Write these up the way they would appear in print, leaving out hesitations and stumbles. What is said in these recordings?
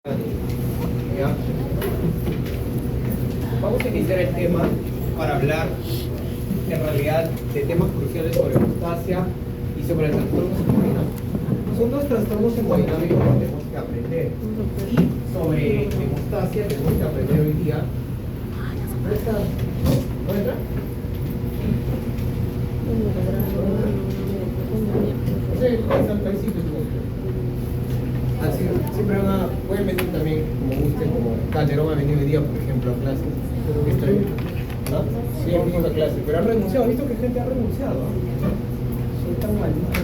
¿Ya? Vamos a iniciar el tema para hablar en realidad de temas cruciales sobre hemostasia y sobre trastornos hemodinámicos. Son dos trastornos hemodinámicos que tenemos que aprender. Y sobre hemostasia tenemos que aprender hoy día. ¿Dónde está? ¿Dónde entra? Así, siempre pueden venir también como gusten, como Calderón ha venido hoy día, por ejemplo, a clases. Está bien, ¿no? Sí, ha venido a clase, pero ha renunciado. ¿Ha visto que gente ha renunciado? Son tan malditos.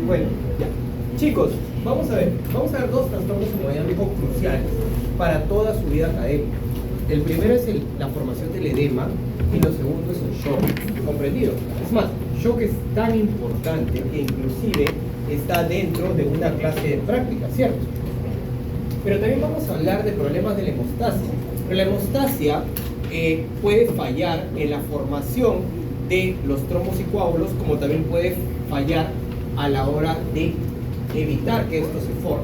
Bueno, ya. Chicos, vamos a ver dos trastornos hemodinámicos cruciales para toda su vida académica. El primero es la formación del edema y lo segundo es el shock. ¿Comprendido? Es más, shock es tan importante que inclusive está dentro de una clase de práctica, ¿cierto? Pero también vamos a hablar de problemas de la hemostasia. Pero la hemostasia puede fallar en la formación de los trombos y coágulos, como también puede fallar a la hora de evitar que esto se forme.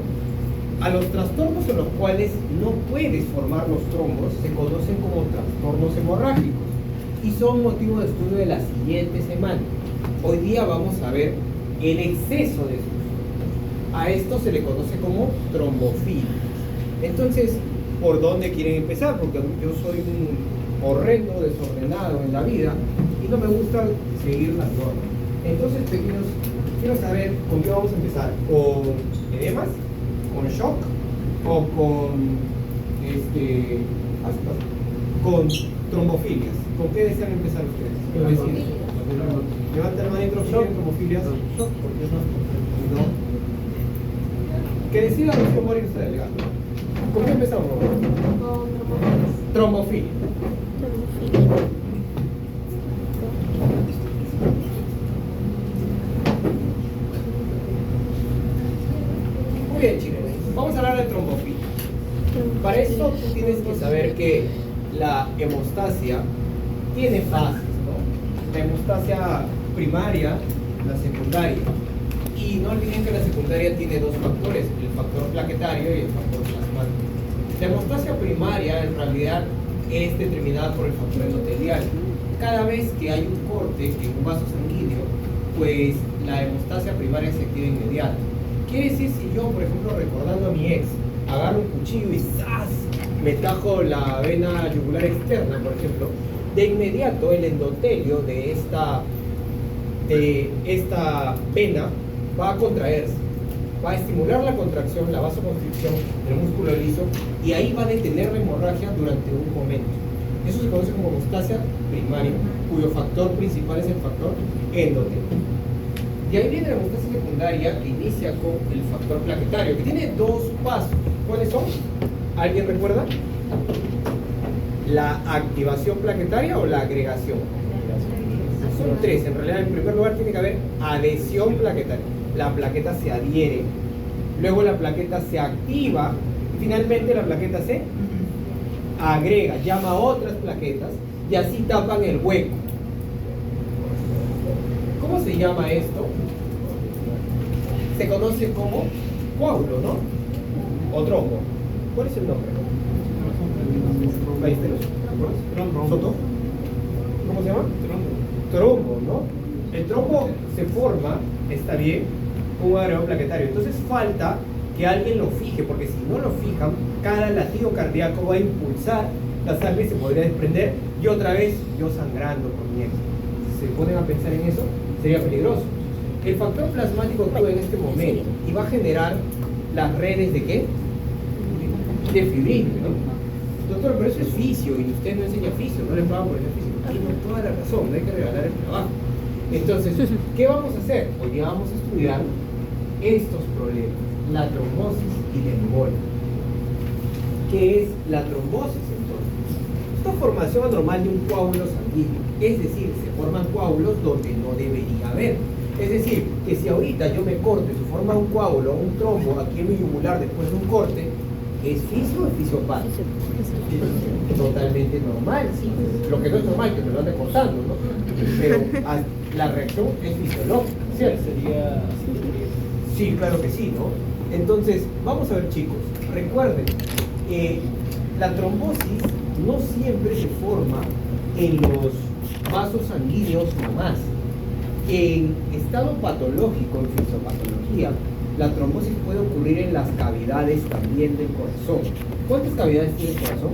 A los trastornos en los cuales no puedes formar los trombos se conocen como trastornos hemorrágicos y son motivo de estudio de la siguiente semana. Hoy día vamos a ver el exceso de estos. A esto se le conoce como trombofilia. Entonces, ¿por dónde quieren empezar? Porque yo soy un horrendo desordenado en la vida y no me gusta seguir las normas. Entonces, pequeños, quiero saber con qué vamos a empezar. ¿Con edemas? ¿Con shock? ¿O con trombofilias? ¿Con qué desean empezar ustedes? Levanta la mano y trombofilias. Shock, porque no. Que decida Rocío Mori usted, delegado. ¿Con qué empezamos? Con trombofilia. Muy bien, chicos. Vamos a hablar de trombofilia. Para esto tú tienes que saber que la hemostasia tiene fases, ¿no? La hemostasia primaria, la secundaria. Y no olviden que la secundaria tiene dos factores, el factor plaquetario y el factor plasmático. La hemostasia primaria en realidad es determinada por el factor endotelial. Cada vez que hay un corte en un vaso sanguíneo, pues la hemostasia primaria se activa inmediato. Quiere decir, si yo, por ejemplo, recordando a mi ex, agarro un cuchillo y ¡zas! Me tajo la vena yugular externa, por ejemplo, de inmediato el endotelio de esta vena va a contraerse, va a estimular la contracción, la vasoconstricción del músculo liso y ahí va a detener la hemorragia durante un momento. Eso se conoce como hemostasia primaria, cuyo factor principal es el factor endotelio. Y ahí viene la hemostasia secundaria que inicia con el factor plaquetario, que tiene dos pasos. ¿Cuáles son? ¿Alguien recuerda? ¿La activación plaquetaria o la agregación? Son tres. En realidad, en primer lugar, tiene que haber adhesión plaquetaria. La plaqueta se adhiere, luego la plaqueta se activa y finalmente la plaqueta se agrega, llama a otras plaquetas y así tapan el hueco. ¿Cómo se llama esto? Se conoce como coágulo, ¿no? O trombo. ¿Cuál es el nombre? ¿Soto? ¿Cómo se llama? Trombo, ¿no? El trombo se forma, está bien, con un agregado plaquetario. Entonces falta que alguien lo fije, porque si no lo fijan, cada latido cardíaco va a impulsar, la sangre se podría desprender y otra vez yo sangrando por mi ex. Si se ponen a pensar en eso, sería peligroso. El factor plasmático actúa en este momento y va a generar las redes de ¿qué? De fibrina, ¿no? Doctor, pero eso es fisio y usted no enseña fisio, no le pagan por el fisio. Tiene toda la razón, no hay que regalar el trabajo. Entonces, ¿qué vamos a hacer? Hoy día vamos a estudiar estos problemas, la trombosis y la embolia. ¿Qué es la trombosis entonces? Esta formación anormal de un coágulo sanguíneo, es decir, se forman coágulos donde no debería haber. Es decir, que si ahorita yo me corto y se forma un coágulo, un trombo aquí en mi yugular después de un corte, ¿es fisio o es fisiopático? Totalmente normal. Lo que no es normal, que me lo ande cortando, ¿no? Pero la reacción es fisiológica, ¿cierto? Sí, claro que sí, ¿no? Entonces, vamos a ver, chicos. recuerden, la trombosis no siempre se forma en los vasos sanguíneos nomás. En estado patológico, en fisiopatología, la trombosis puede ocurrir en las cavidades también del corazón. ¿Cuántas cavidades tiene el corazón?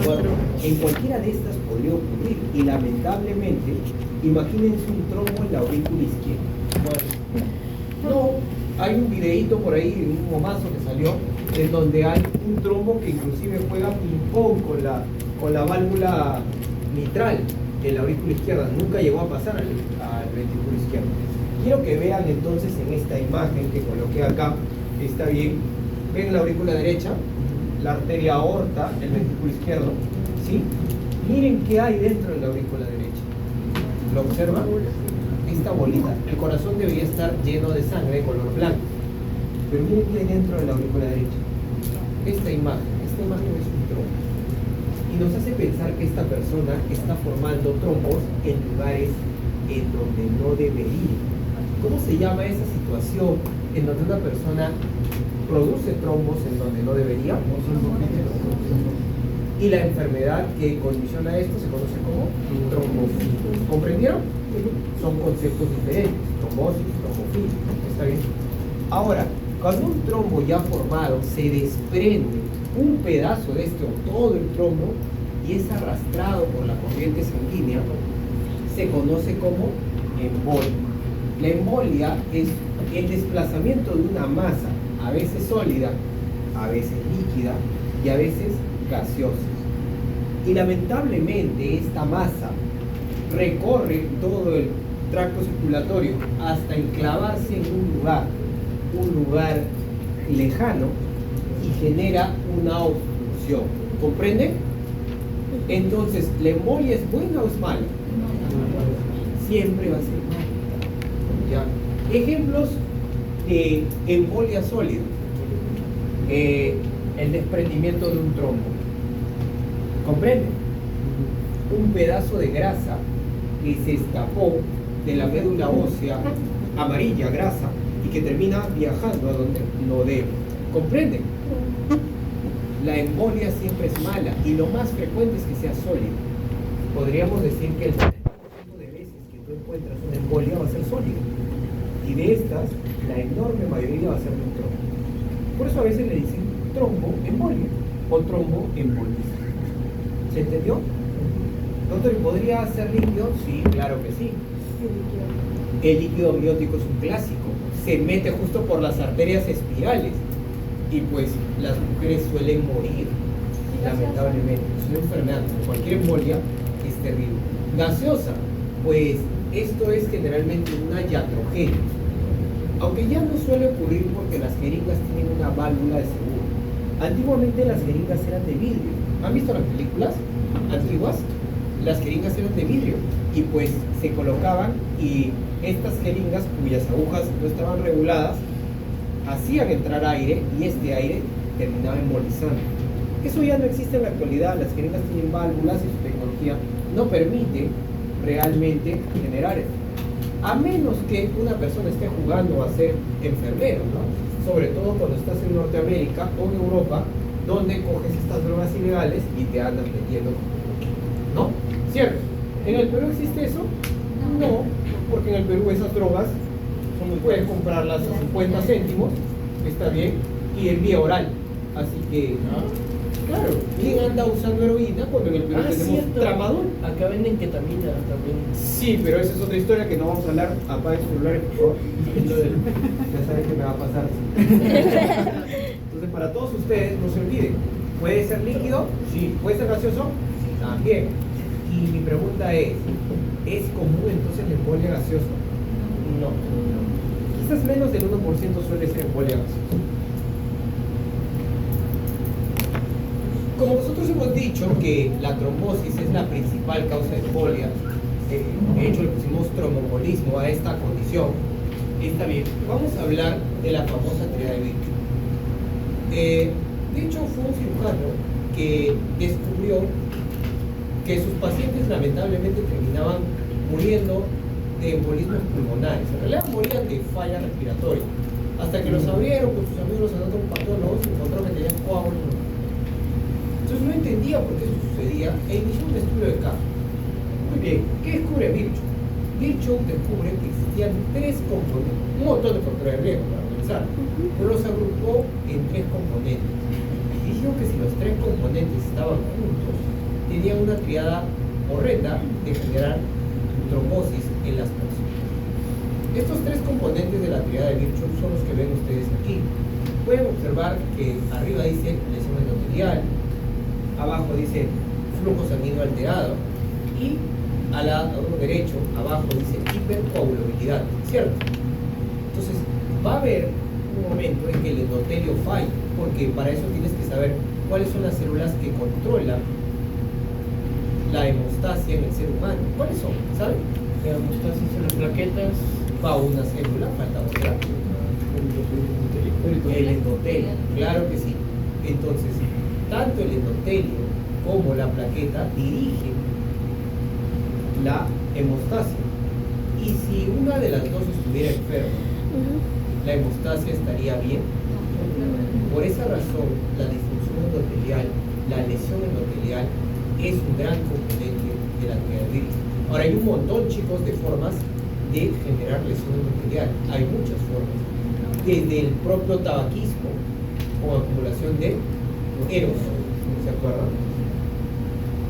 4. En cualquiera de estas podría ocurrir. Y lamentablemente, imagínense un trombo en la aurícula izquierda. No, hay un videíto por ahí, un momazo que salió, en donde hay un trombo que inclusive juega ping-pong con la válvula mitral de la aurícula izquierda. Nunca llegó a pasar al ventrículo izquierdo. Quiero que vean entonces en esta imagen que coloqué acá, está bien, ven la aurícula derecha, la arteria aorta, el ventrículo izquierdo, ¿sí? Miren qué hay dentro de la aurícula derecha. ¿Lo observan? Esta bolita. El corazón debería estar lleno de sangre de color blanco. Pero miren qué hay dentro de la aurícula derecha. Esta imagen es un trombo. Y nos hace pensar que esta persona está formando trombos en lugares en donde no debería. ¿Cómo se llama esa situación en donde una persona produce trombos en donde no debería? Y la enfermedad que condiciona esto se conoce como trombosis. ¿Comprendieron? Son conceptos diferentes. Trombosis, trombofilia. ¿Está bien? Ahora, cuando un trombo ya formado se desprende un pedazo de este o todo el trombo y es arrastrado por la corriente sanguínea, se conoce como embolia. La embolia es el desplazamiento de una masa, a veces sólida, a veces líquida y a veces gaseosa. Y lamentablemente esta masa recorre todo el tracto circulatorio hasta enclavarse en un lugar lejano y genera una obstrucción. ¿Comprende? Entonces, ¿la embolia es buena o es mala? Siempre va a ser mala. ¿Ya? Ejemplos de embolia sólida. El desprendimiento de un trombo. ¿Comprende? Un pedazo de grasa que se escapó de la médula ósea amarilla, grasa, y que termina viajando a donde no debe. ¿Comprende? La embolia siempre es mala y lo más frecuente es que sea sólida. Podríamos decir que el 70% de veces que tú encuentras una embolia va a ser sólida. Y de estas, la enorme mayoría va a ser de un trombo. Por eso a veces le dicen tromboembolia o tromboembolismo. ¿Se entendió? Doctor, ¿y podría ser líquido? Sí, claro que sí. El líquido amniótico es un clásico. Se mete justo por las arterias espirales. Y pues las mujeres suelen morir, lamentablemente. Es una enfermedad, cualquier embolia es terrible. Gaseosa, pues esto es generalmente una iatrogénica. Aunque ya no suele ocurrir porque las jeringas tienen una válvula de seguro. Antiguamente las jeringas eran de vidrio. ¿Han visto las películas antiguas? Las jeringas eran de vidrio y pues se colocaban y estas jeringas cuyas agujas no estaban reguladas hacían entrar aire y este aire terminaba embolizando. Eso ya no existe en la actualidad. Las jeringas tienen válvulas y su tecnología no permite realmente generar eso. A menos que una persona esté jugando a ser enfermero, ¿no? Sobre todo cuando estás en Norteamérica o en Europa, donde coges estas drogas ilegales y te andas metiendo, ¿no? ¿Cierto? ¿En el Perú existe eso? No, porque en el Perú esas drogas puedes comprarlas a 50 céntimos, está bien, y en vía oral. Así que, claro, ¿quién anda usando heroína cuando en el Perú tenemos tramadol? Acá venden ketamina también. Sí, pero esa es otra historia que no vamos a hablar. Apague su celular, por favor. Ya saben qué me va a pasar. Entonces, para todos ustedes, no se olviden, ¿puede ser líquido? Sí. ¿Puede ser gaseoso? También. Y mi pregunta es común entonces la embolia gaseosa? No. Quizás menos del 1% suele ser embolia gaseosa. Como nosotros hemos dicho que la trombosis es la principal causa de embolia, de hecho le pusimos tromboembolismo a esta condición, está bien, vamos a hablar de la famosa triada de Virchow. De hecho fue un cirujano que descubrió que sus pacientes lamentablemente terminaban muriendo de embolismos pulmonares. En realidad morían de falla respiratoria, Hasta que los abrieron, con sus amigos los anatopatólogos, y encontraron que tenían coágulos. Entonces no entendía por qué eso sucedía e inició un estudio de caso. Muy bien, ¿qué descubre Virchow? Virchow descubre que existían tres componentes, un montón de factores de riesgo para pensar, pero los agrupó en tres componentes. Y dijo que si los tres componentes estaban juntos, tenían una triada horrenda de generar trombosis en las personas. Estos tres componentes de la triada de Virchow son los que ven ustedes aquí. Pueden observar que arriba dice lesión endotelial, abajo dice flujo sanguíneo alterado y al lado derecho, abajo dice hipercoagulabilidad, ¿cierto? Entonces, va a haber un momento en que el endotelio falla, porque para eso tienes que saber cuáles son las células que controlan la hemostasia en el ser humano. ¿Cuáles son? ¿Saben? La hemostasis en las plaquetas. Va una célula, falta otra. El endotelio, claro que sí. Entonces, tanto el endotelio como la plaqueta dirigen la hemostasia. Y si una de las dos estuviera enferma, la hemostasia estaría bien. Por esa razón, la disfunción endotelial, la lesión endotelial, es un gran componente de la triada vírica. Ahora, hay un montón, chicos, de formas de generar lesión endotelial. Hay muchas formas. Desde el propio tabaquismo, con acumulación de aerosol, ¿se acuerdan?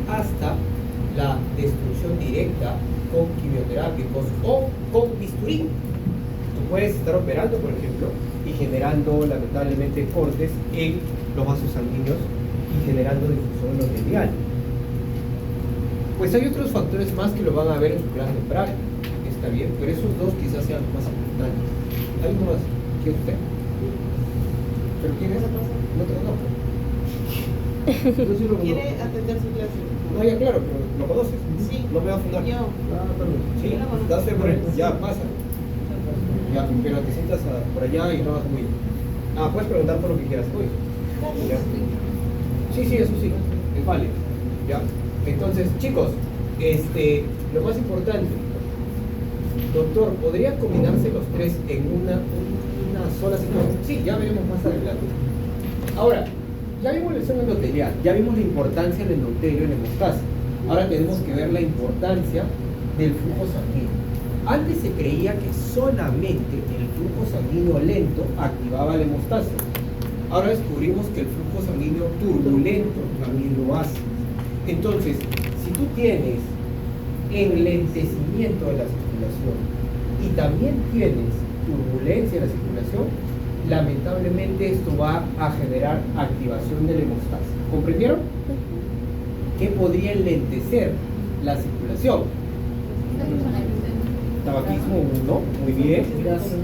Hasta la destrucción directa con quimioterápicos o con bisturí. Tú puedes estar operando, por ejemplo, y generando lamentablemente cortes en los vasos sanguíneos y generando difusión endotelial. Pues hay otros factores más que lo van a ver en su clase de práctica, está bien, pero esos dos quizás sean los más importantes. ¿Algo más? ¿Quién es usted? ¿Pero quién es? No te conozco. ¿Quiere atender su clase? No, ya claro, pero ¿lo conoces? Sí. No me va a fundar. Yo. Perdón. Sí, Yo lo conozco. date por él. Ya, pasa. Ya, pero te sientas por allá y no vas muy bien. Puedes preguntar por lo que quieras. Uy. Ya. Sí, eso sí. Es válido. Ya. Entonces, chicos, lo más importante, doctor, ¿podrían combinarse los tres en una sola situación? Sí, ya veremos más adelante. Ahora, ya vimos la lesión endotelial, ya vimos la importancia del endotelio en la hemostasia. Ahora tenemos que ver la importancia del flujo sanguíneo. Antes se creía que solamente el flujo sanguíneo lento activaba la hemostasia. Ahora descubrimos que el flujo sanguíneo turbulento también lo hace. Entonces, si tú tienes enlentecimiento de la circulación y también tienes turbulencia de la circulación, lamentablemente esto va a generar activación de la hemostasia. ¿Comprendieron? ¿Qué podría enlentecer la circulación? Tabaquismo 1, muy bien.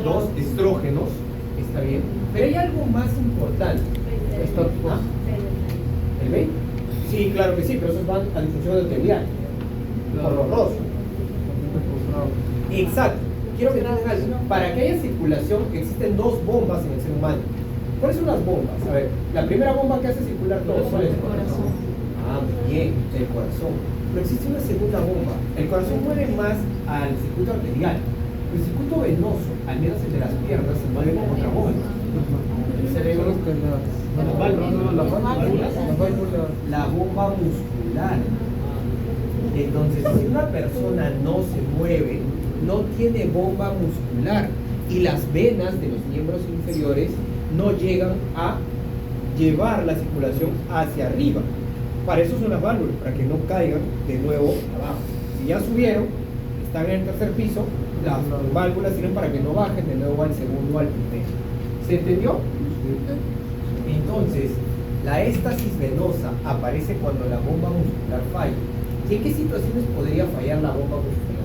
2, estrógenos, está bien. Pero hay algo más importante. ¿Ah? ¿El B? Sí, claro que sí, pero esos van a difusión endotelial. Por los rosos. Exacto. Quiero que entiendan algo. Para que haya circulación existen dos bombas en el ser humano. ¿Cuáles son las bombas? A ver, la primera bomba que hace circular todo, ¿cuál es? El corazón. Muy bien, el corazón. Pero existe una segunda bomba. El corazón mueve más al circuito arterial. El circuito venoso, al menos el de las piernas, se mueve con otra bomba. El cerebro, la bomba muscular. Entonces, si una persona no se mueve, no tiene bomba muscular y las venas de los miembros inferiores no llegan a llevar la circulación hacia arriba. Para eso son las válvulas, para que no caigan de nuevo abajo. Si ya subieron, están en el tercer piso, las válvulas sirven para que no bajen de nuevo al segundo o al primero. ¿Se entendió? Entonces, la éstasis venosa aparece cuando la bomba muscular falla. ¿Y en qué situaciones podría fallar la bomba muscular?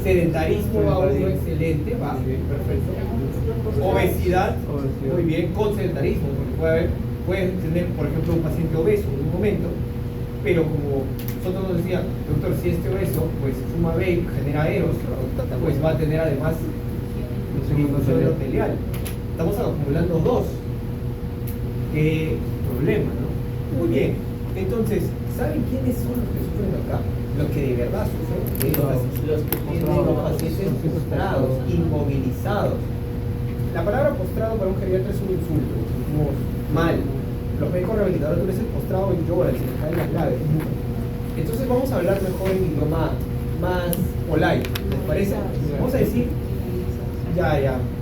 Sedentarismo va uno excelente, va, perfecto. Obesidad, muy bien, con sedentarismo, porque puede tener, por ejemplo, un paciente obeso en un momento, pero como nosotros nos decía, doctor, si este obeso pues fuma vape, genera aeros, pues va a tener además difusión endotelial. Estamos acumulando dos. Qué problema, ¿no? Muy bien. Entonces, ¿saben quiénes son los que sufren acá? Los que de verdad sufren. Los que tienen los pacientes frustrados, inmovilizados. La palabra postrado para un geriatra es un insulto, decimos mal. Los médicos rehabilitadores tú le dices postrado en yoga, se les caen las lágrimas. Entonces vamos a hablar mejor en idioma más polite, ¿les parece? Vamos a decir,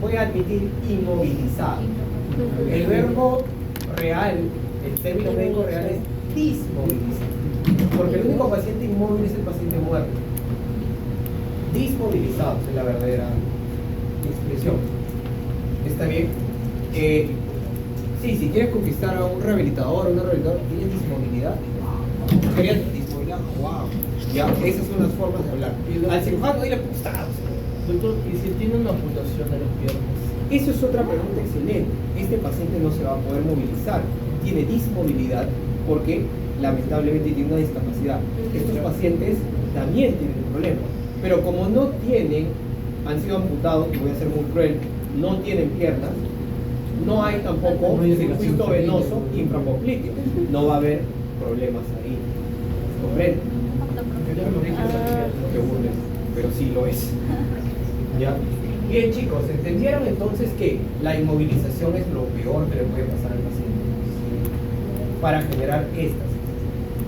voy a admitir inmovilizado. El verbo real, el término médico real es dismovilizar, porque el único paciente inmóvil es el paciente muerto. Dismovilizado es la verdadera expresión. ¿Está bien? Sí, si quieres conquistar a un rehabilitador o una rehabilitadora, ¿tienes dismovilidad? ¿Querías dismovilidad? ¡Wow! Ya, esas son las formas de hablar. Al cirujano dile postrado. Doctor, ¿y si tiene una amputación de las piernas? Eso es otra pregunta excelente. Este paciente no se va a poder movilizar. Tiene dismovilidad porque lamentablemente tiene una discapacidad. Estos pacientes también tienen un problema. Pero como no tienen, han sido amputados, y voy a ser muy cruel, no tienen piernas, no hay tampoco circuito venoso infrapopliteo. No va a haber problemas ahí. ¿Comprende? No te burles, pero sí lo es. ¿Ya? Bien, chicos, ¿entendieron entonces que la inmovilización es lo peor que le puede pasar al paciente para generar estas?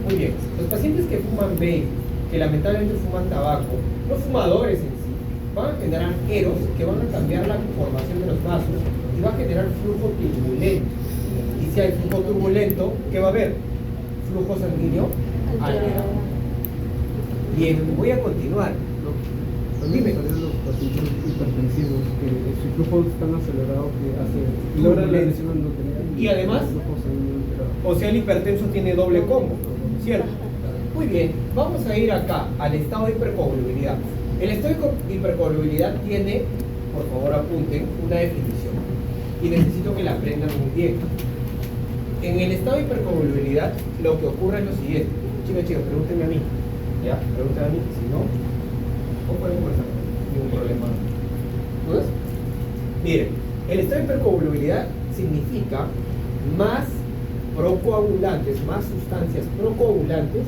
Muy bien, los pacientes que fuman vape, que lamentablemente fuman tabaco, los fumadores en sí, van a generar eros que van a cambiar la conformación de los vasos y va a generar flujo turbulento. Y si hay flujo turbulento, ¿qué va a haber? Flujo sanguíneo alterado. Bien, voy a continuar. Dime. Los pacientes hipertensivos, que su flujo es tan acelerado que logra la lesión endotelial. Y además, o sea, el hipertenso tiene doble combo, ¿cierto? Muy bien, vamos a ir acá al estado de hipercoagulabilidad. El estado de hipercoagulabilidad tiene, por favor apunten, una definición. Y necesito que la aprendan muy bien. En el estado de hipercoagulabilidad, lo que ocurre es lo siguiente. Chicos, pregúntenme a mí. ¿Ya? Pregúntenme a mí, si no, no podemos conversar. Ningún problema. ¿Dudas? Miren, el estado de hipercoagulabilidad significa más procoagulantes, más sustancias procoagulantes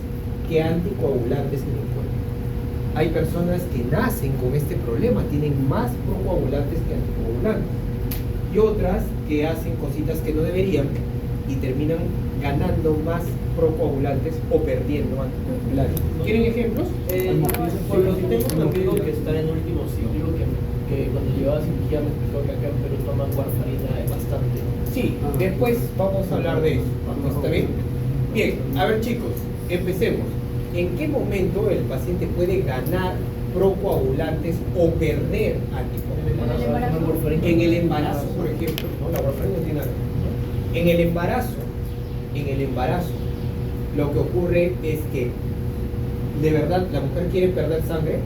que anticoagulantes en el cuerpo. Hay personas que nacen con este problema, tienen más procoagulantes que anticoagulantes. Y otras que hacen cositas que no deberían y terminan ganando más procoagulantes o perdiendo anticoagulantes. ¿Quieren ejemplos? Por lo que tengo un amigo que está en último ciclo, que cuando llegaba a cirugía me explicó que acá en Perú toman warfarina bastante. Sí, después vamos a hablar de eso. ¿Está bien? Bien, a ver chicos, empecemos. ¿En qué momento el paciente puede ganar procoagulantes o perder anticoagulantes? En el embarazo, por ejemplo. No, la warfarina no tiene nada. En el embarazo, lo que ocurre es que de verdad la mujer quiere perder sangre.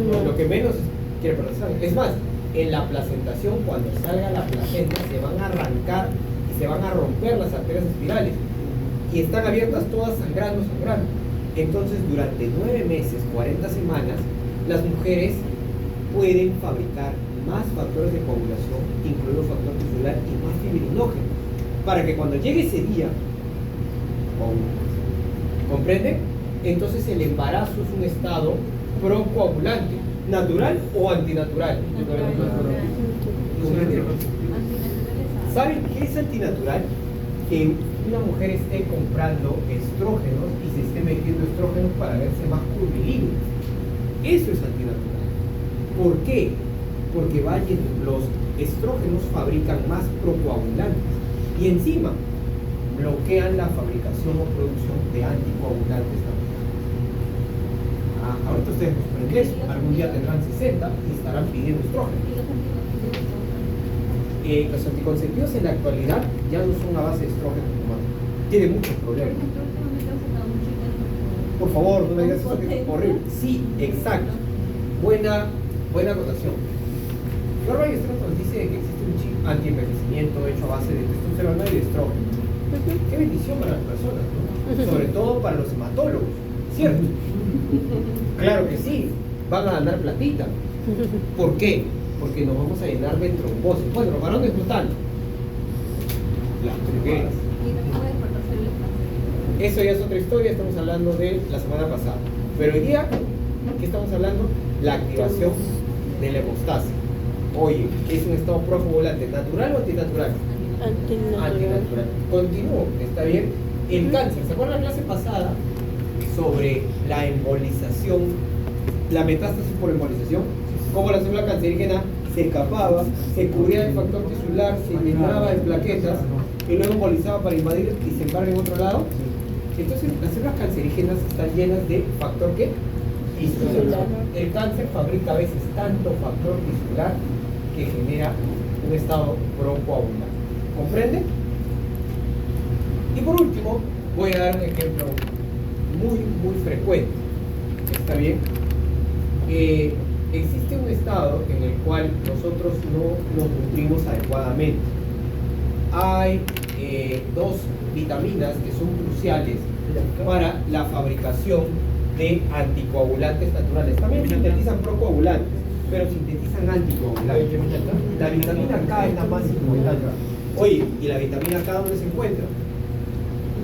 No. Lo que menos quiere perder sangre. Es más, en la placentación, cuando salga la placenta, se van a arrancar y se van a romper las arterias espirales. Y están abiertas todas sangrando. Entonces, durante 9 meses, 40 semanas, las mujeres pueden fabricar más factores de coagulación, incluido factor tisular y más fibrinógeno, para que cuando llegue ese día, ¿comprenden? Entonces el embarazo es un estado procoagulante, natural o antinatural. ¿Saben qué es antinatural? Que una mujer esté comprando estrógenos y se esté metiendo estrógenos para verse más curvilínea. Eso es antinatural. ¿Por qué? Porque los estrógenos fabrican más procoagulantes y encima bloquean la fabricación o producción de anticoagulantes también. Ahorita ustedes nos prenden eso, algún día tendrán 60 y estarán pidiendo estrógenos. Los anticonceptivos en la actualidad ya no son a base de estrógenos, tiene muchos problemas. Por favor, no me digas eso que es horrible. Sí, exacto. Buena acotación. Flor Ballesteros nos dice que existe un chip anti-envejecimiento hecho a base de testosterona y de estrógeno. Qué bendición para las personas, ¿no? Sobre todo para los hematólogos, ¿cierto? Claro que sí, van a ganar platita. ¿Por qué? Porque nos vamos a llenar de trombosis. Bueno, los varones no tanto. Las mujeres. Eso ya es otra historia, estamos hablando de la semana pasada. Pero hoy día, ¿qué estamos hablando? La activación de la hemostasia. Oye, ¿es un estado procoagulante natural o antinatural? Antinatural. Continúo, ¿está bien? El cáncer, ¿se acuerdan la clase pasada sobre la embolización, la metástasis por embolización? Cómo la célula cancerígena se escapaba, se cubría del factor tisular, se llenaba de plaquetas y luego embolizaba para invadir y se embarga en otro lado. Entonces las células cancerígenas están llenas de factor ¿qué? Tisular. El cáncer fabrica a veces tanto factor tisular que genera un estado procoagulante. ¿Comprende? Y por último, voy a dar un ejemplo muy frecuente. ¿Está bien? Existe un estado en el cual nosotros no nos nutrimos adecuadamente. Hay dos vitaminas que son cruciales para la fabricación de anticoagulantes naturales. También sintetizan procoagulantes, pero sintetizan anticoagulantes. La vitamina K es la más importante. Oye, ¿y la vitamina K dónde se encuentra?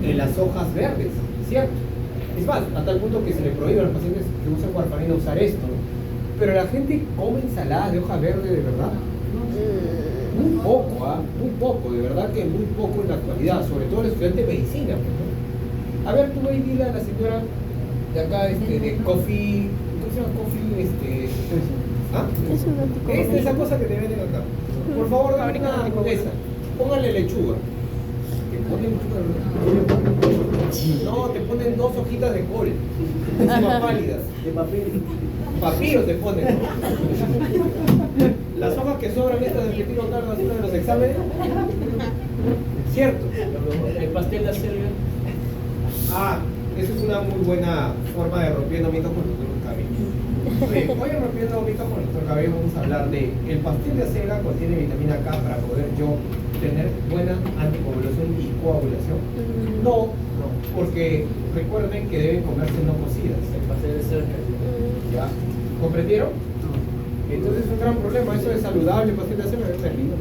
En las hojas verdes, ¿cierto? Es más, a tal punto que se le prohíbe a los pacientes que usan warfarina usar esto. Pero la gente come ensaladas de hoja verde, ¿de verdad? Muy poco, de verdad que muy poco en la actualidad, sobre todo el estudiante de medicina. A ver, tú ahí dile a la señora de acá, de coffee, ¿cómo se llama? Coffee, ¿ah? Es esa cosa que te venden acá. Por favor, dame una hamburguesa, póngale lechuga. ¿Te ponen lechuga? No, te ponen 2 hojitas de col, encima pálidas, de papel. Papiro te ponen. Las hojas que sobran estas del que tiro cargas haciendo de los exámenes. ¿Cierto? El pastel de acelga. Esa es una muy buena forma de rompiendo mitos con nuestro cabello. Hoy en rompiendo mitos con nuestro cabello vamos a hablar de el pastel de acelga contiene vitamina K para poder yo tener buena anticoagulación y coagulación. No, porque recuerden que deben comerse no cocidas. El pastel de cerca. ¿Ya? ¿Comprendieron? Entonces es un gran problema, eso es saludable, el pastel de acelga es terrible.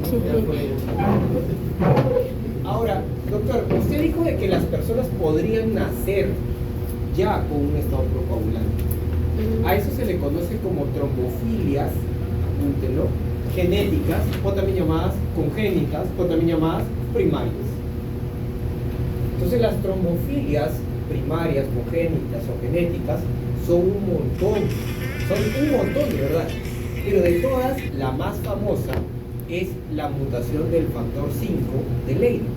Ahora, doctor, usted dijo de que las personas podrían nacer ya con un estado procoagulante. A eso se le conoce como trombofilias, apúntenlo, genéticas, o también llamadas congénitas, o también llamadas primarias. Entonces las trombofilias primarias, congénitas o genéticas son un montón, de verdad. Pero de todas, la más famosa es la mutación del factor 5 de Leiden.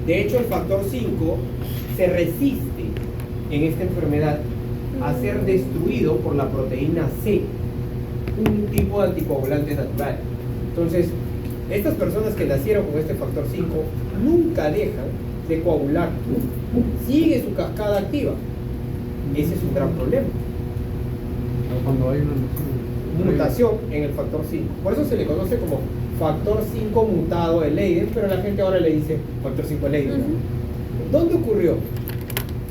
De hecho, el factor 5 se resiste en esta enfermedad a ser destruido por la proteína C, un tipo de anticoagulante natural. Entonces, estas personas que nacieron con este factor 5 nunca dejan de coagular, sigue su cascada activa. Ese es un gran problema. Cuando hay una mutación en el factor 5. Por eso se le conoce como factor 5 mutado de Leiden, pero la gente ahora le dice factor 5 de Leiden. ¿Dónde ocurrió?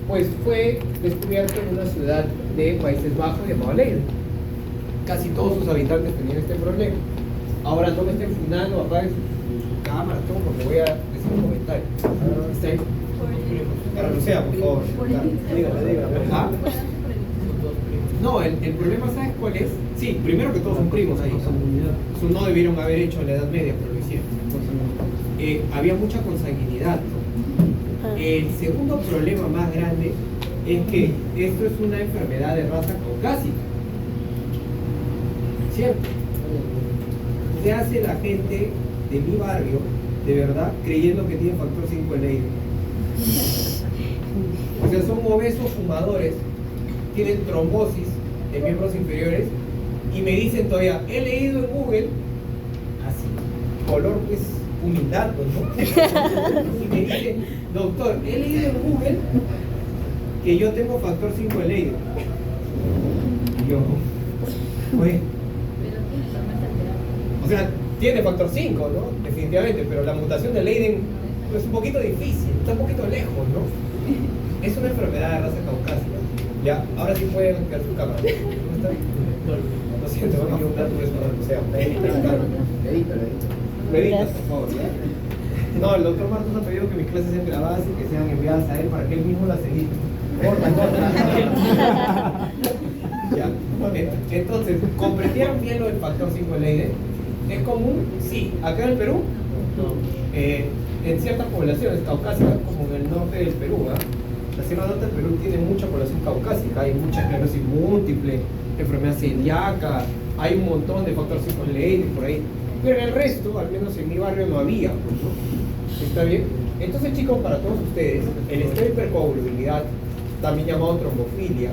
Pues fue descubierto en una ciudad de Países Bajos llamada Leiden. Casi todos sus habitantes tenían este problema. Ahora no me estén fundando, apaguen sus cámaras, todo, porque voy a decir un comentario. ¿Está ahí? Para no sea, por favor. Dígame. ¿Ah? No, el problema, ¿sabes cuál es? Sí, primero que todos son primos ahí. Eso no debieron haber hecho en la Edad Media, pero lo hicieron. Había mucha consanguinidad. El segundo problema más grande es que esto es una enfermedad de raza caucásica. ¿Cierto? ¿Qué hace la gente de mi barrio, de verdad, creyendo que tiene factor 5 de Leiden? O sea, son obesos fumadores, tienen trombosis de miembros inferiores y me dicen todavía, he leído en Google, así, color pues humildad, ¿no? Y me dicen, doctor, he leído en Google que yo tengo factor 5 de Leiden. Y yo, oye, o sea, tiene factor 5, ¿no? Definitivamente, pero la mutación de Leiden es un poquito difícil, está un poquito lejos, ¿no? Es una enfermedad de raza caucásica. Ya, ahora sí pueden ver su cámara. ¿Cómo está? Lo siento, vamos a preguntar tu vez para que sea. Edita, por favor. No, el doctor Marcos ha pedido que mis clases sean grabadas y que sean enviadas a él para que él mismo las edite. Ya. Entonces, ¿comprendieron bien lo del factor 5 de Leiden? ¿Es común? Sí. ¿Acá en el Perú? No. En ciertas poblaciones caucásicas, como en el norte del Perú, la Sierra Norte del Perú tiene mucha población caucásica, hay mucha esclerosis múltiple, enfermedad celíaca, hay un montón de factor 5 Leiden por ahí, pero en el resto, al menos en mi barrio, no había, pues, ¿no? ¿Está bien? Entonces, chicos, para todos ustedes, el estado de hipercoagulabilidad, también llamado trombofilia,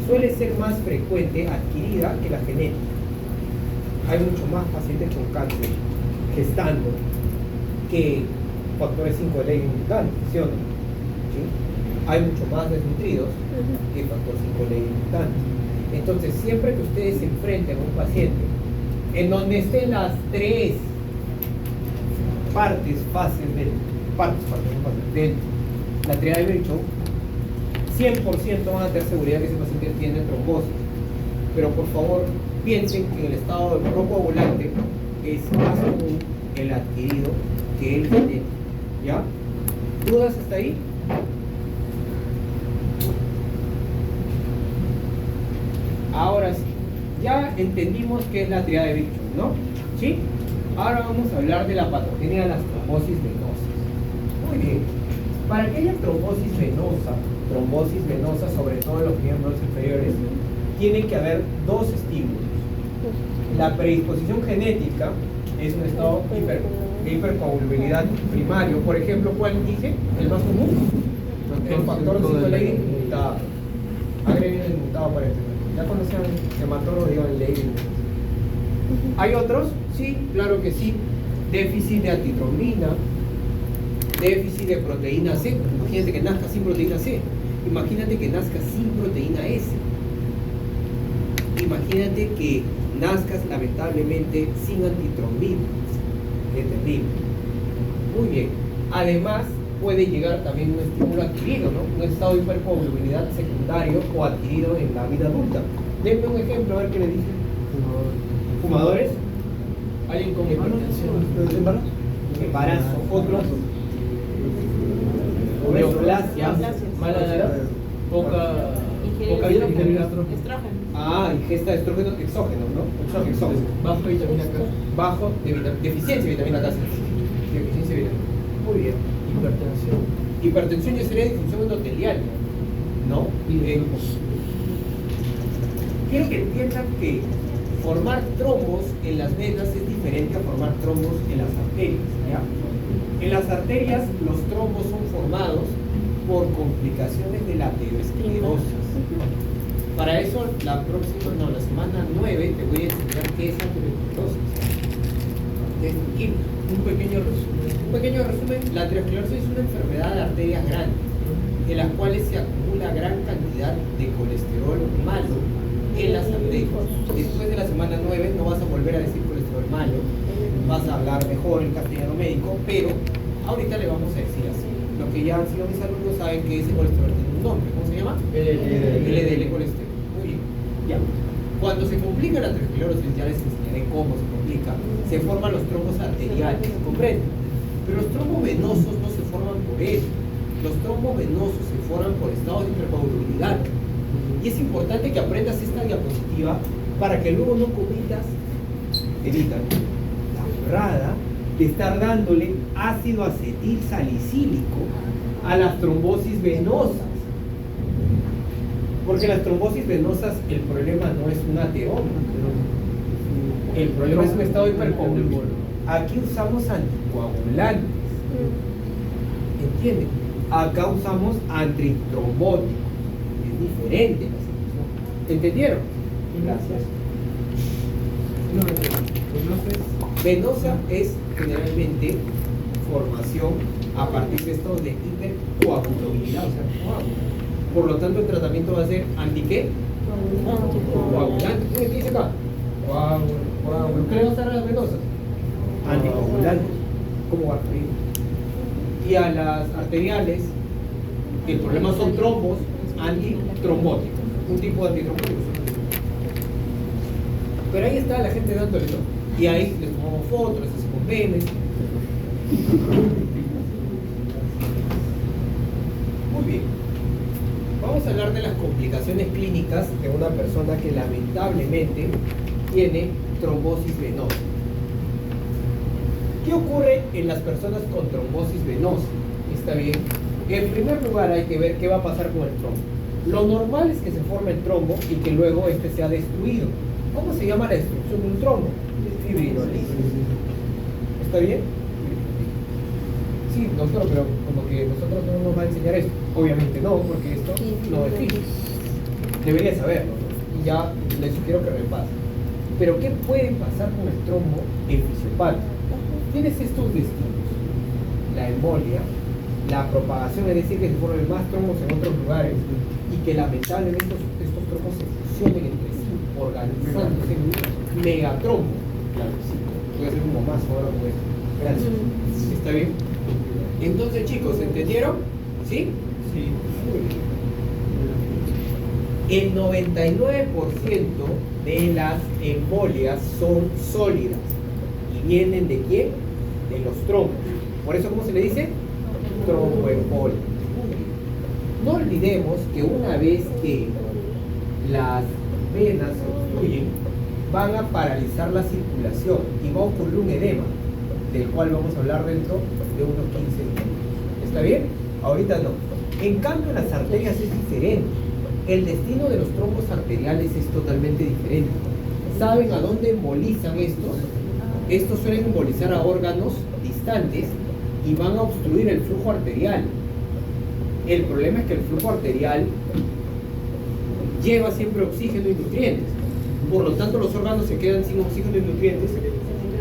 suele ser más frecuente adquirida que la genética. Hay mucho más pacientes con cáncer gestando que factores 5 de Leiden mutantes, ¿sí o no? ¿Sí? Hay mucho más desnutridos que factor 5 de Leiden mutantes. Entonces, siempre que ustedes se enfrenten a un paciente en donde estén las tres fases de la triada de Virchow, 100% van a tener seguridad que ese paciente tiene trombosis. Pero por favor, piensen que en el estado de procoagulante es más común el adquirido que el genético. ¿Ya? ¿Dudas hasta ahí? Ahora sí, ya entendimos qué es la triada de Virchow, ¿no? ¿Sí? Ahora vamos a hablar de la patogenia de las trombosis venosas. Muy bien. Para que haya trombosis venosa, sobre todo en los miembros inferiores, tiene que haber dos estímulos. La predisposición genética es un estado de hipercoagulabilidad primario. Por ejemplo, ¿cuál dije? El más común. El factor 5 de Leiden mutado. Agreguen el mutado para este. Ya conocían hematólogo, digo el Leiden. ¿Hay otros? Sí, claro que sí. Déficit de antitrombina, déficit de proteína C. Imagínate que nazca sin proteína C. Imagínate que nazca sin proteína S. Imagínate que nazcas lamentablemente sin antitrombina. Qué terrible. Muy bien. Además, puede llegar también un estímulo adquirido, ¿no? Un estado de hipercoagulabilidad secundario o adquirido en la vida adulta. Denme un ejemplo, a ver qué le dicen. ¿Fumadores? Alguien con hipertensión. Embarazo. ¿Otros? Neoplasia. Mala poca Estrógeno. Ingesta de estrógenos exógenos, ¿no? Exógenos. bajo vitamina K. Bajo deficiencia de vitamina K. Deficiencia de vitamina. Muy bien. Hipertensión. Hipertensión ya sería disfunción endotelial, ¿no? Quiero que entiendan que formar trombos en las venas es diferente a formar trombos en las arterias, ¿ya? En las arterias los trombos son formados por complicaciones de la aterosclerosis. Para eso la semana 9 te voy a enseñar qué es aterosclerosis. Un pequeño resumen. Un pequeño resumen, la aterosclerosis es una enfermedad de arterias grandes, en las cuales se acumula gran cantidad de colesterol malo en las arterias. Después de la semana 9 no vas a volver a decir colesterol malo, vas a hablar mejor el castellano médico, pero ahorita le vamos a decir así. Lo que ya han sido mis alumnos saben que ese colesterol tiene un nombre, ¿cómo se llama? LDL colesterol. Muy bien. Ya. Cuando se complica la aterosclerosis, ya les enseñaré cómo se complica, se forman los trombos arteriales, ¿comprenden? Pero los trombos venosos no se forman por eso. Los trombos venosos se forman por estados de hipercoagulabilidad. Y es importante que aprendas esta diapositiva para que luego no cometas, evita, la burrada de estar dándole ácido acetil salicílico a las trombosis venosas. Porque las trombosis venosas, el problema no es un ateroma, el problema es un estado de hipercoagulabilidad. Aquí usamos anticoagulantes, ¿entienden? Acá usamos antitrombóticos, es diferente la situación. ¿Entendieron? Gracias. Venosa es generalmente formación a partir de estados de hipercoagulabilidad, o sea, coágulo. Por lo tanto, el tratamiento va a ser ¿anti-qué? Coagulante. ¿Qué dice acá? Coágulo. ¿Qué le va a hacer a las venosas? Anticoagulantes, como warfarina. Y a las arteriales, el problema son trombos antitrombóticos. Un tipo de antitrombóticos. Pero ahí está la gente dándole, ¿no? Y ahí les tomamos fotos, les hacemos memes. Muy bien. Vamos a hablar de las complicaciones clínicas de una persona que lamentablemente tiene trombosis venosa. ¿Qué ocurre en las personas con trombosis venosa? ¿Está bien? En primer lugar hay que ver qué va a pasar con el trombo. Lo normal es que se forme el trombo y que luego este sea destruido. ¿Cómo se llama la destrucción de un trombo? Fibrinolisis. ¿Está bien? Sí, doctor, pero como que nosotros no nos va a enseñar esto. Obviamente no, porque esto no es físico. Debería saberlo, ¿no? Y ya les sugiero que repase. Pero ¿qué puede pasar con el trombo en fisiopatía? Tienes estos destinos: la embolia, la propagación, es decir, que se formen más trombos en otros lugares y que lamentablemente estos trombos se fusionen entre sí, organizándose en un megatrombo. Claro, sí, puede ser como más ahora, pues. Gracias. ¿Está bien? Entonces, chicos, ¿entendieron? ¿Sí? Sí. El 99% de las embolias son sólidas. ¿Y vienen de quién? De los trombos. Por eso, ¿cómo se le dice? Tromboembolia. No olvidemos que una vez que las venas se obstruyen, van a paralizar la circulación y va a ocurrir un edema, del cual vamos a hablar dentro de unos 15 minutos. ¿Está bien? Ahorita no. En cambio, en las arterias es diferente. El destino de los trombos arteriales es totalmente diferente. ¿Saben a dónde embolizan estos? Estos suelen embolizar a órganos distantes y van a obstruir el flujo arterial. El problema es que el flujo arterial lleva siempre oxígeno y nutrientes. Por lo tanto, los órganos se quedan sin oxígeno y nutrientes.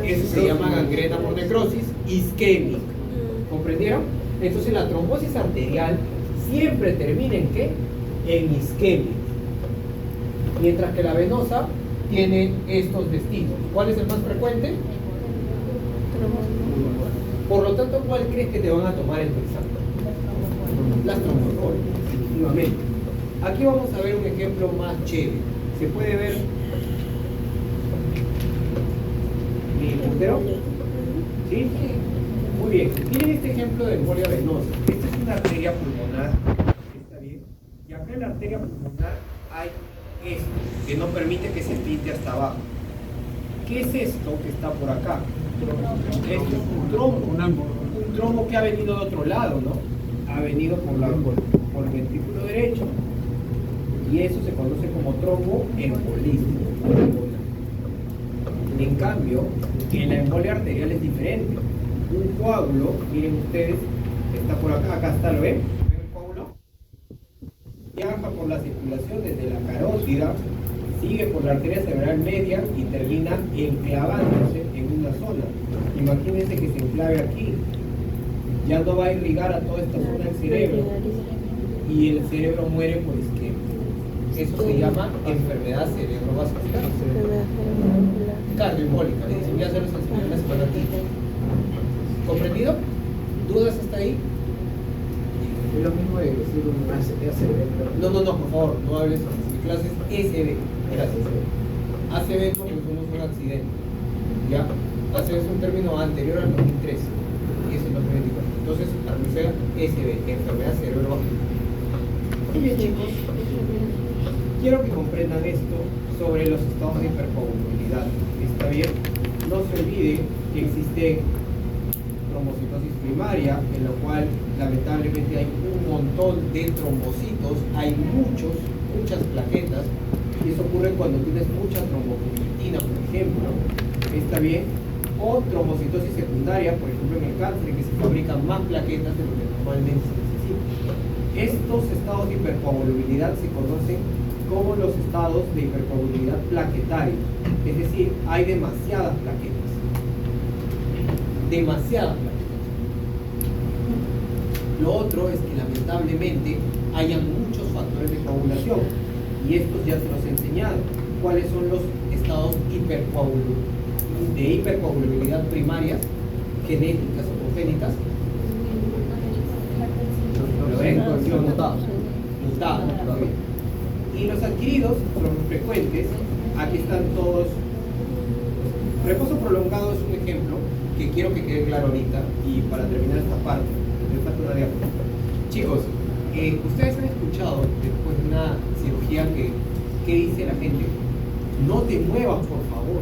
Eso se llama gangrena por necrosis isquémica. ¿Comprendieron? Entonces, la trombosis arterial siempre termina ¿en qué? En isquemia. Mientras que la venosa tiene estos destinos. ¿Cuál es el más frecuente? Por lo tanto, ¿cuál crees que te van a tomar en tu examen? Las tromboembolias, definitivamente. Aquí vamos a ver un ejemplo más chévere. ¿Se puede ver mi puntero? ¿Sí? Muy bien. Miren este ejemplo de embolia venosa. Esta es una arteria pulmonar. ¿Está bien? Y acá en la arteria pulmonar hay esto, que no permite que se pinte hasta abajo. ¿Qué es esto que está por acá? Esto es un trombo. Un trombo que ha venido de otro lado, ¿no? Ha venido por el ventrículo derecho. Y eso se conoce como tromboembolismo. En cambio, en la embolia arterial es diferente. Un coágulo, miren ustedes, está por acá, acá está, ¿lo ven? ¿Ven el coágulo? Viaja por la circulación desde la carótida, sigue por la arteria cerebral media y termina enclavándose en una zona. Imagínense que se enclave aquí. Ya no va a irrigar a toda esta zona del cerebro y el cerebro muere por isquemia. Eso se llama enfermedad cerebrovascular. Cardioembólica, le dicen, ya se los enseñé la semana anterior. ¿Comprendido? ¿Dudas hasta ahí? Es lo mismo de decir un ACV. No, por favor, no hables así. Mi clase es SB. Gracias. ACV es porque somos un accidente. ¿Ya? ACV es un término anterior al 2013. Y eso es lo que me dijo. Entonces, arrufea SB, enfermedad cerebrovascular. Muy bien, chicos. Quiero que comprendan esto sobre los estados de hipercoagulabilidad. ¿Está bien? No se olviden que existe trombocitosis primaria, en la cual lamentablemente hay un montón de trombocitos, hay muchas plaquetas, y eso ocurre cuando tienes mucha tromboconjuntina, por ejemplo. ¿Está bien? O trombocitosis secundaria, por ejemplo en el cáncer, en que se fabrican más plaquetas de lo que normalmente se necesita. Estos estados de hipercoagulabilidad se conocen como los estados de hipercoagulabilidad plaquetaria, es decir, hay demasiadas plaquetas. Demasiadas plaquetas. Lo otro es que lamentablemente hayan muchos factores de coagulación, y estos ya se los he enseñado. ¿Cuáles son los estados de hipercoagulabilidad primarias, genéticas o congénitas? ¿Lo ven? Mutados. Y los adquiridos son los frecuentes. Aquí están todos. Reposo prolongado es un ejemplo que quiero que quede claro ahorita, y para terminar esta parte, me falta una diapositiva. Chicos, ustedes han escuchado después de una cirugía que dice la gente: no te muevas, por favor.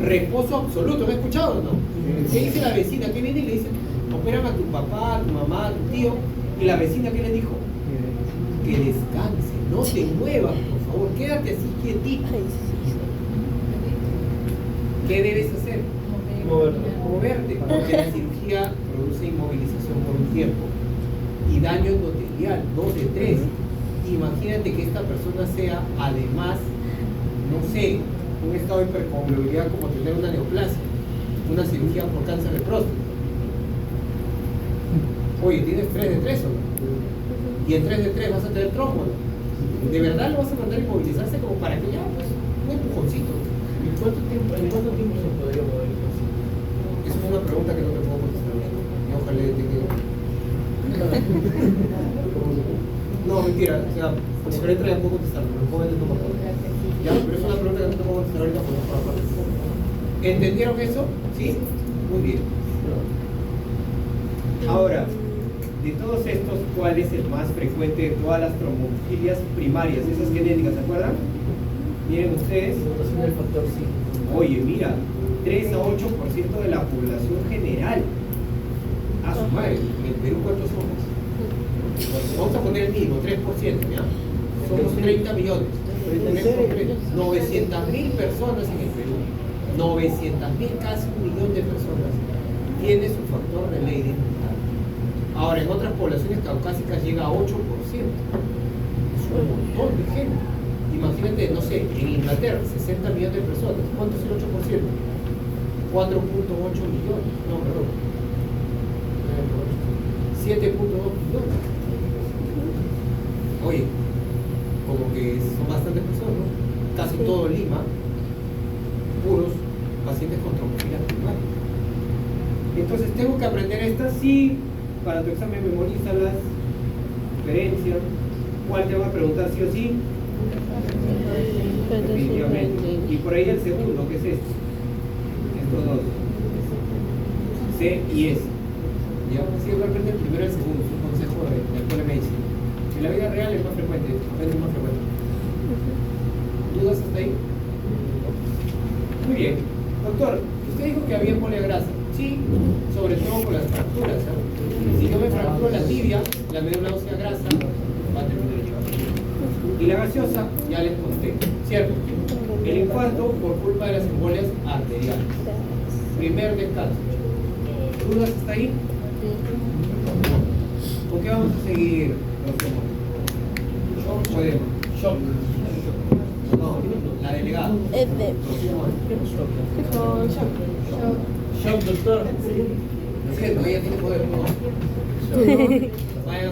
Reposo absoluto, ¿me has escuchado o no? ¿Qué dice la vecina? ¿Qué viene y le dice? Operan a tu papá, a tu mamá, a tu tío. ¿Y la vecina qué le dijo? Que descanse, no te muevas, por favor, quédate así quietito. ¿Qué debes hacer? Moverte, porque la cirugía produce inmovilización por un tiempo y daño endotelial, 2 de 3. Imagínate que esta persona sea, además, no sé, un estado de hipercoagulabilidad como tener una neoplasia, una cirugía por cáncer de próstata. Oye, ¿tienes 3 de 3 o no? Y en 3 de 3 vas a tener trombo, ¿no? ¿De verdad lo vas a mandar a inmovilizarse como para que ya, pues, un empujoncito? ¿En cuánto tiempo se podría movilizar? Esa es una pregunta que no te puedo contestar. Y ojalá te quede. No, mentira. O sea, por si ahorita ya puedo contestar, pero después de tu papá. Ya, pero es una pregunta que no te puedo contestar ahorita por otra parte. ¿Entendieron eso? ¿Sí? Muy bien. Ahora, de todos estos, ¿cuál es el más frecuente de todas las trombofilias primarias? Esas genéticas, ¿se acuerdan? Miren ustedes. Mutación del factor sí. Oye, mira, 3 a 8% de la población general. A su madre, en el Perú, ¿cuántos somos? Vamos a poner el mínimo, 3%, ¿ya? Somos 30 millones. 900.000 personas en el Perú. 900.000, casi 1 millón de personas tiene su factor de Leydig mutar. Ahora, en otras poblaciones caucásicas llega a 8%. Es un montón de gente. Imagínate, no sé, en Inglaterra, 60 millones de personas. ¿Cuánto es el 8%? 4.8 millones. No, perdón. 7.2 millones. Oye, como que son bastantes personas, ¿no? Casi todo Lima, puros pacientes con trombofilia primarias. Entonces, ¿tengo que aprender estas? Sí, para tu examen memorízalas, referencia. ¿Cuál te va a preguntar sí o sí? Definitivamente. Y por ahí el segundo, ¿qué es esto? Estos dos. C y S. Ya, sí, voy a aprender primero el segundo, es un consejo de la escuela de medicina. En la vida real es más frecuente, es más frecuente. ¿Dudas hasta ahí? Muy bien. Doctor, usted dijo que había embolia grasa. Sí, sobre todo con las fracturas. Si yo me fracturo la tibia, la médula ósea grasa va a terminar llevando. Y la gaseosa, ya les conté, ¿cierto? El infarto por culpa de las embolias arteriales. Primer descanso. ¿Dudas hasta ahí? ¿Con qué vamos a seguir, doctor? ¿Shock o edema? Shock. No, la delegada. Shock, doctor. No es cierto, ella tiene poder, ¿no?